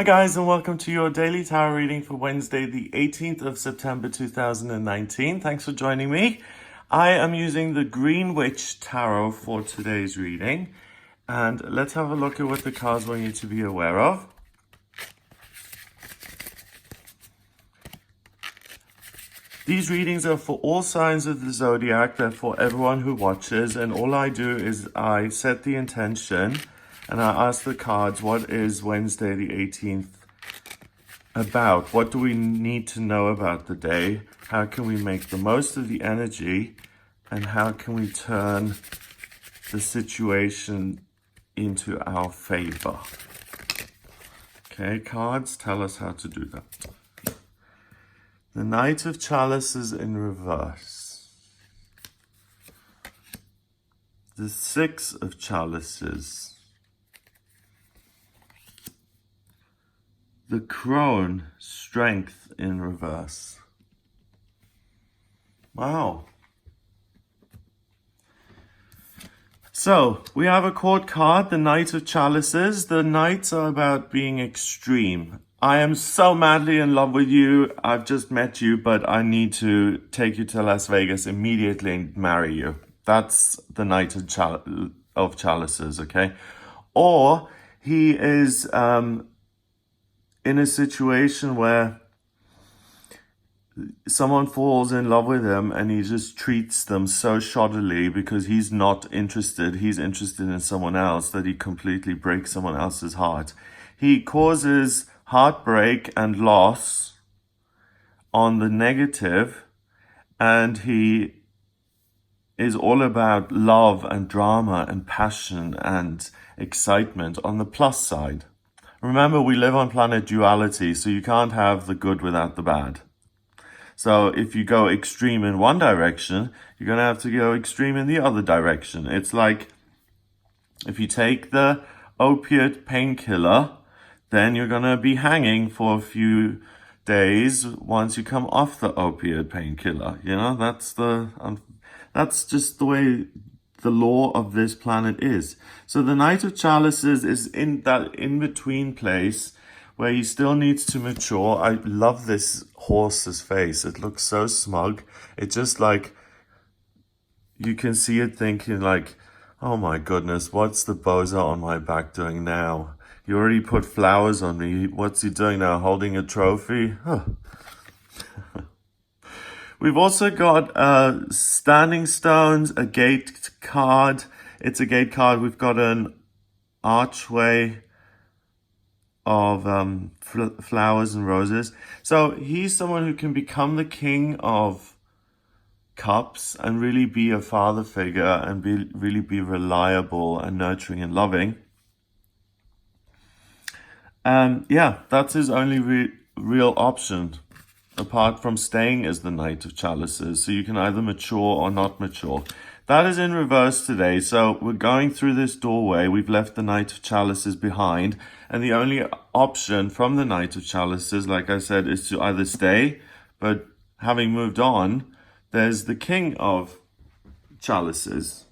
Hi guys, and welcome to your daily tarot reading for Wednesday, the 18th of September 2019. Thanks for joining me. I am using the Green Witch Tarot for today's reading. And let's have a look at what the cards want you to be aware of. These readings are for all signs of the zodiac. They're for everyone who watches. And all I do is I set the intention and I ask the cards, what is Wednesday the 18th about? What do we need to know about the day? How can we make the most of the energy? And how can we turn the situation into our favor? Okay, cards tell us how to do that. The Knight of Chalices in reverse. The Six of Chalices. The Crone, Strength in reverse. Wow. So, we have a court card, the Knight of Chalices. The Knights are about being extreme. I am so madly in love with you. I've just met you, but I need to take you to Las Vegas immediately and marry you. That's the Knight of Chalices, okay? Or he is in a situation where someone falls in love with him and he just treats them so shoddily because he's not interested. He's interested in someone else, that he completely breaks someone else's heart. He causes heartbreak and loss on the negative, and he is all about love and drama and passion and excitement on the plus side. Remember, we live on planet duality, so you can't have the good without the bad. So if you go extreme in one direction, you're going to have to go extreme in the other direction. It's like if you take the opiate painkiller, then you're going to be hanging for a few days once you come off the opiate painkiller. You know, that's just the way the law of this planet is. So the Knight of Chalices is in that in-between place where he still needs to mature. I love this horse's face. It looks so smug. It's just like, you can see it thinking like, oh my goodness, what's the bozo on my back doing now? He already put flowers on me. What's he doing now? Holding a trophy? Huh. We've also got standing stones, a gate card. It's a gate card. We've got an archway of flowers and roses. So he's someone who can become the King of Cups and really be a father figure and really be reliable and nurturing and loving. Yeah, that's his only real option, apart from staying as the Knight of Chalices. So you can either mature or not mature. That is in reverse today. So we're going through this doorway. We've left the Knight of Chalices behind. And the only option from the Knight of Chalices, like I said, is to either stay. But having moved on, there's the King of Chalices.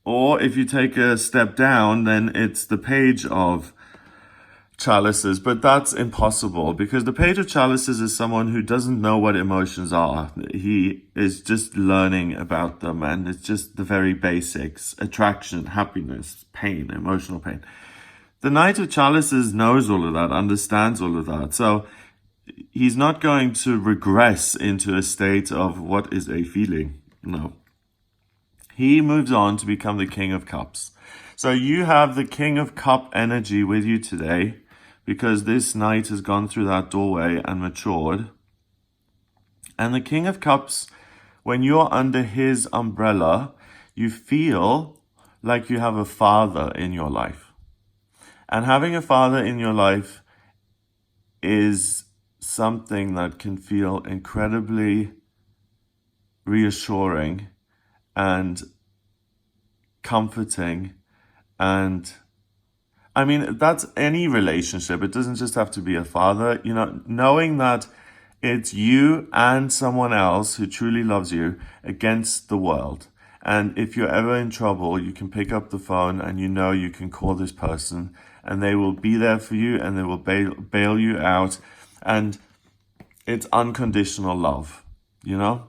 Or if you take a step down, then it's the Page of Chalices, but that's impossible because the Page of Chalices is someone who doesn't know what emotions are. He is just learning about them, and it's just the very basics: attraction, happiness, pain, emotional pain. The Knight of Chalices knows all of that, understands all of that. So he's not going to regress into a state of what is a feeling. No. He moves on to become the King of Cups. So you have the King of Cup energy with you today, because this knight has gone through that doorway and matured. And the King of Cups, when you're under his umbrella, you feel like you have a father in your life. And having a father in your life is something that can feel incredibly reassuring and comforting. And I mean, that's any relationship. It doesn't just have to be a father. You know, knowing that it's you and someone else who truly loves you against the world. And if you're ever in trouble, you can pick up the phone and you know you can call this person and they will be there for you, and they will bail you out. And it's unconditional love, you know?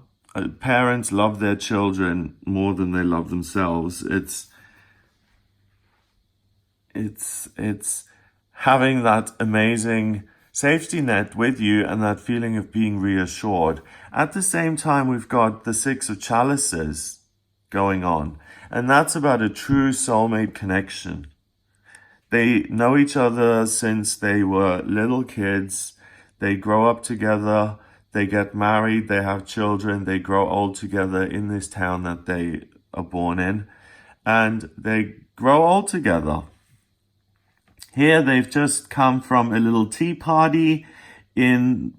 Parents love their children more than they love themselves. It's having that amazing safety net with you and that feeling of being reassured. At the same time, we've got the Six of Chalices going on, and that's about a true soulmate connection. They know each other since they were little kids. They grow up together, they get married, they have children, they grow old together in this town that they are born in, and they grow old together. Here they've just come from a little tea party in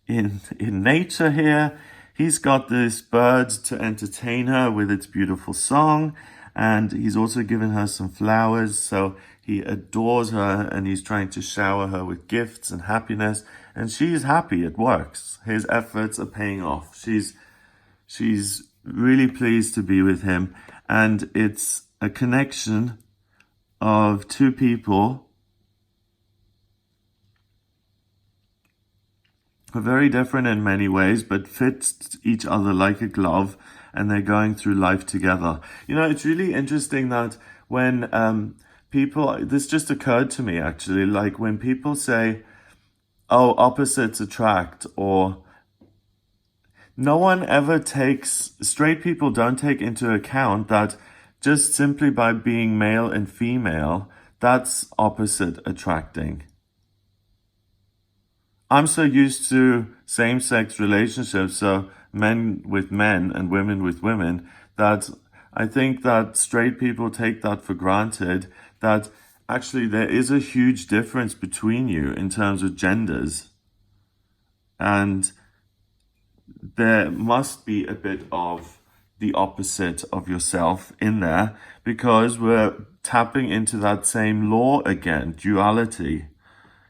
nature here. He's got this bird to entertain her with its beautiful song, and he's also given her some flowers, so he adores her and he's trying to shower her with gifts and happiness, and she's happy. It works. His efforts are paying off. She's really pleased to be with him, and it's a connection of two people who are very different in many ways, but fit each other like a glove, and they're going through life together. You know, it's really interesting that when this just occurred to me actually, like when people say, oh, opposites attract, or no one ever straight people don't take into account that just simply by being male and female, that's opposite attracting. I'm so used to same-sex relationships, so men with men and women with women, that I think that straight people take that for granted, that actually there is a huge difference between you in terms of genders. And there must be a bit of the opposite of yourself in there, because we're tapping into that same law again, duality.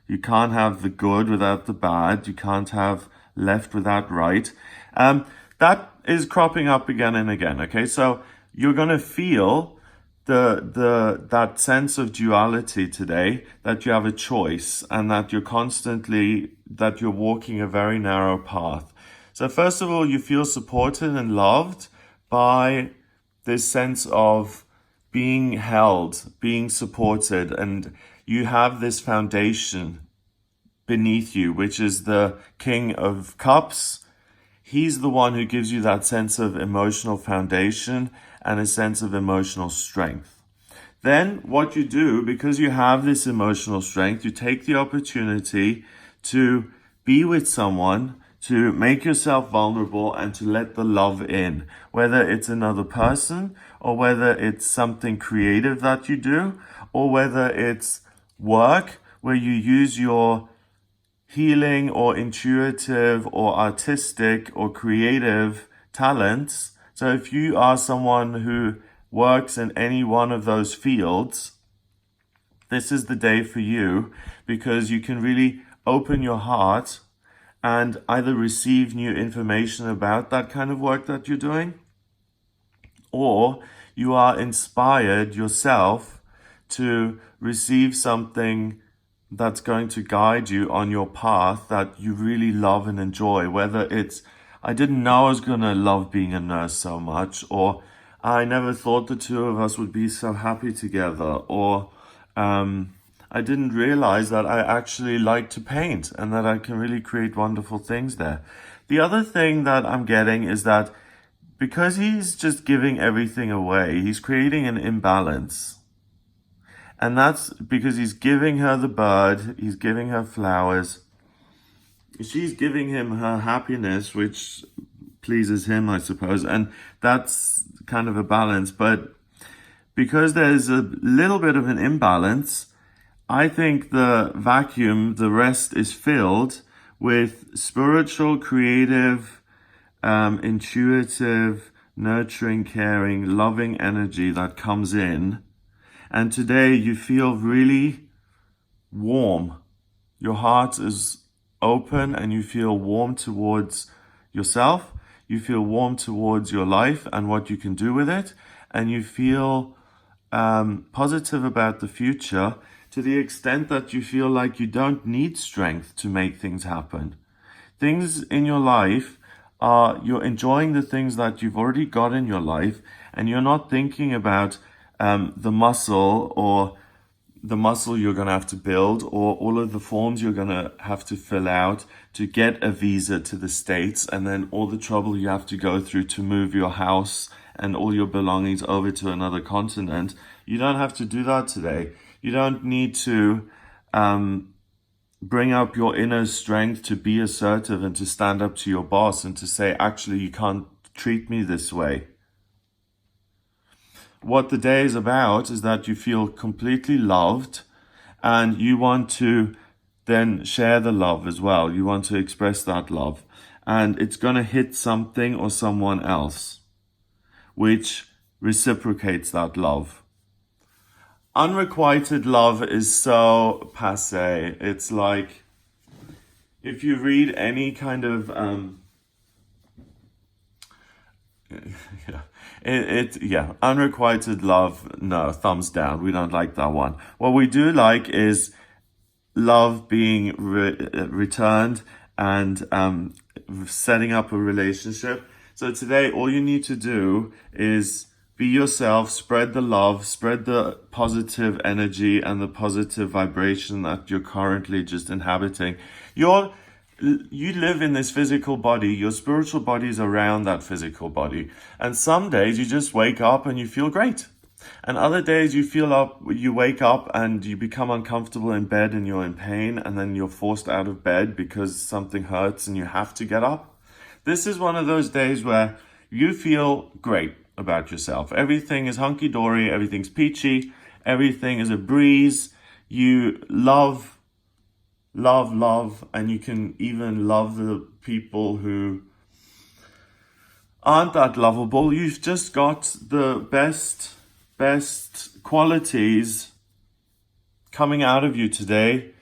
You can't have the good without the bad. You can't have left without right. That is cropping up again and again. Okay, so you're going to feel that sense of duality today, that you have a choice and that you're walking a very narrow path. So first of all, you feel supported and loved by this sense of being held, being supported, and you have this foundation beneath you, which is the King of Cups. He's the one who gives you that sense of emotional foundation and a sense of emotional strength. Then what you do, because you have this emotional strength, you take the opportunity to be with someone, to make yourself vulnerable and to let the love in, whether it's another person or whether it's something creative that you do, or whether it's work where you use your healing or intuitive or artistic or creative talents. So if you are someone who works in any one of those fields, this is the day for you, because you can really open your heart and either receive new information about that kind of work that you're doing, or you are inspired yourself to receive something that's going to guide you on your path that you really love and enjoy. Whether it's, I didn't know I was going to love being a nurse so much, or I never thought the two of us would be so happy together, or I didn't realize that I actually like to paint and that I can really create wonderful things there. The other thing that I'm getting is that because he's just giving everything away, he's creating an imbalance. And that's because he's giving her the bird, he's giving her flowers, she's giving him her happiness, which pleases him, I suppose, and that's kind of a balance. But because there's a little bit of an imbalance, I think the vacuum, the rest is filled with spiritual, creative, intuitive, nurturing, caring, loving energy that comes in. And today you feel really warm. Your heart is open and you feel warm towards yourself. You feel warm towards your life and what you can do with it. And you feel positive about the future, to the extent that you feel like you don't need strength to make things happen. Things in your life are, you're enjoying the things that you've already got in your life, and you're not thinking about the muscle you're going to have to build, or all of the forms you're going to have to fill out to get a visa to the States, and then all the trouble you have to go through to move your house and all your belongings over to another continent. You don't have to do that today. You don't need to bring up your inner strength to be assertive and to stand up to your boss and to say, actually, you can't treat me this way. What the day is about is that you feel completely loved, and you want to then share the love as well. You want to express that love, and it's going to hit something or someone else, which reciprocates that love. Unrequited love is so passé. It's like, if you read any kind of unrequited love, no, thumbs down. We don't like that one. What we do like is love being returned and setting up a relationship. So today, all you need to do is be yourself, spread the love, spread the positive energy and the positive vibration that you're currently just inhabiting. You live in this physical body. Your spiritual body is around that physical body. And some days you just wake up and you feel great. And other days you wake up and you become uncomfortable in bed and you're in pain, and then you're forced out of bed because something hurts and you have to get up. This is one of those days where you feel great about yourself. Everything is hunky-dory, everything's peachy, everything is a breeze. You love, and you can even love the people who aren't that lovable. You've just got the best qualities coming out of you today,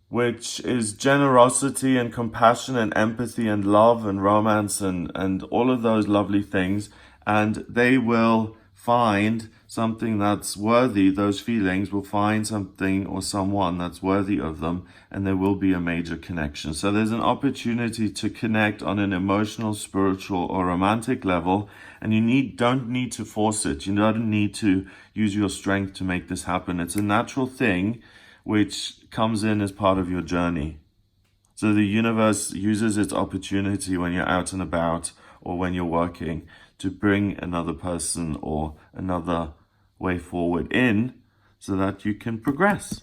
which is generosity and compassion and empathy and love and romance and all of those lovely things. And they will find something that's worthy. Those feelings will find something or someone that's worthy of them, and there will be a major connection. So there's an opportunity to connect on an emotional, spiritual, or romantic level, and you don't need to force it. You don't need to use your strength to make this happen. It's a natural thing which comes in as part of your journey. So the universe uses its opportunity when you're out and about or when you're working to bring another person or another way forward in so that you can progress.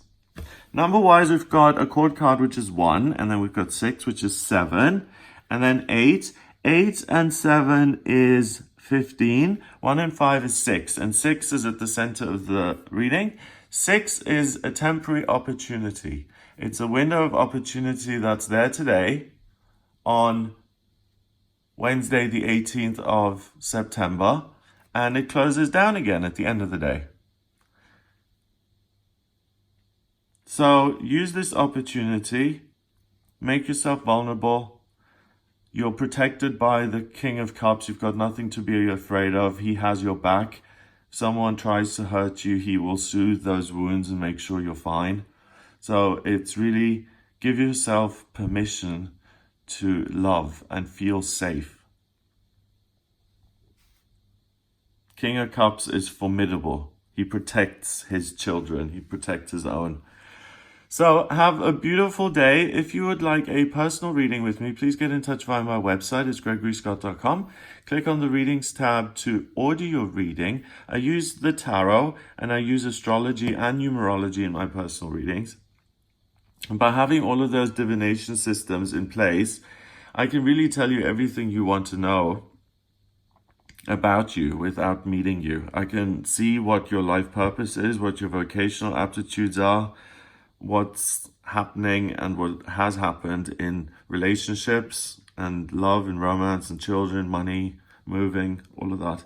Number-wise, we've got a chord card, which is 1, and then we've got 6, which is 7, and then 8. 8 and 7 is 15. 1 and 5 is 6, and 6 is at the center of the reading. 6 is a temporary opportunity. It's a window of opportunity that's there today on Wednesday, the 18th of September, and it closes down again at the end of the day. So use this opportunity, make yourself vulnerable. You're protected by the King of Cups. You've got nothing to be afraid of. He has your back. If someone tries to hurt you, he will soothe those wounds and make sure you're fine. So it's really, give yourself permission to love and feel safe. King of Cups is formidable. He protects his children. He protects his own. So have a beautiful day. If you would like a personal reading with me, please get in touch via my website. It's gregoryscott.com. Click on the readings tab to order your reading. I use the tarot and I use astrology and numerology in my personal readings. And by having all of those divination systems in place, I can really tell you everything you want to know about you without meeting you. I can see what your life purpose is, what your vocational aptitudes are, what's happening and what has happened in relationships and love and romance and children, money, moving, all of that.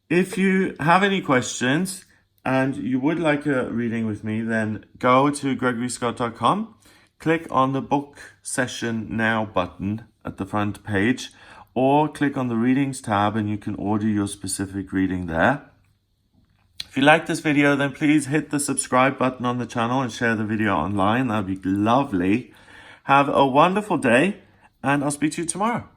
If you have any questions and you would like a reading with me, then go to gregoryscott.com, click on the book session now button at the front page, or click on the readings tab and you can order your specific reading there. If you like this video, then please hit the subscribe button on the channel and share the video online. That'd be lovely. Have a wonderful day, and I'll speak to you tomorrow.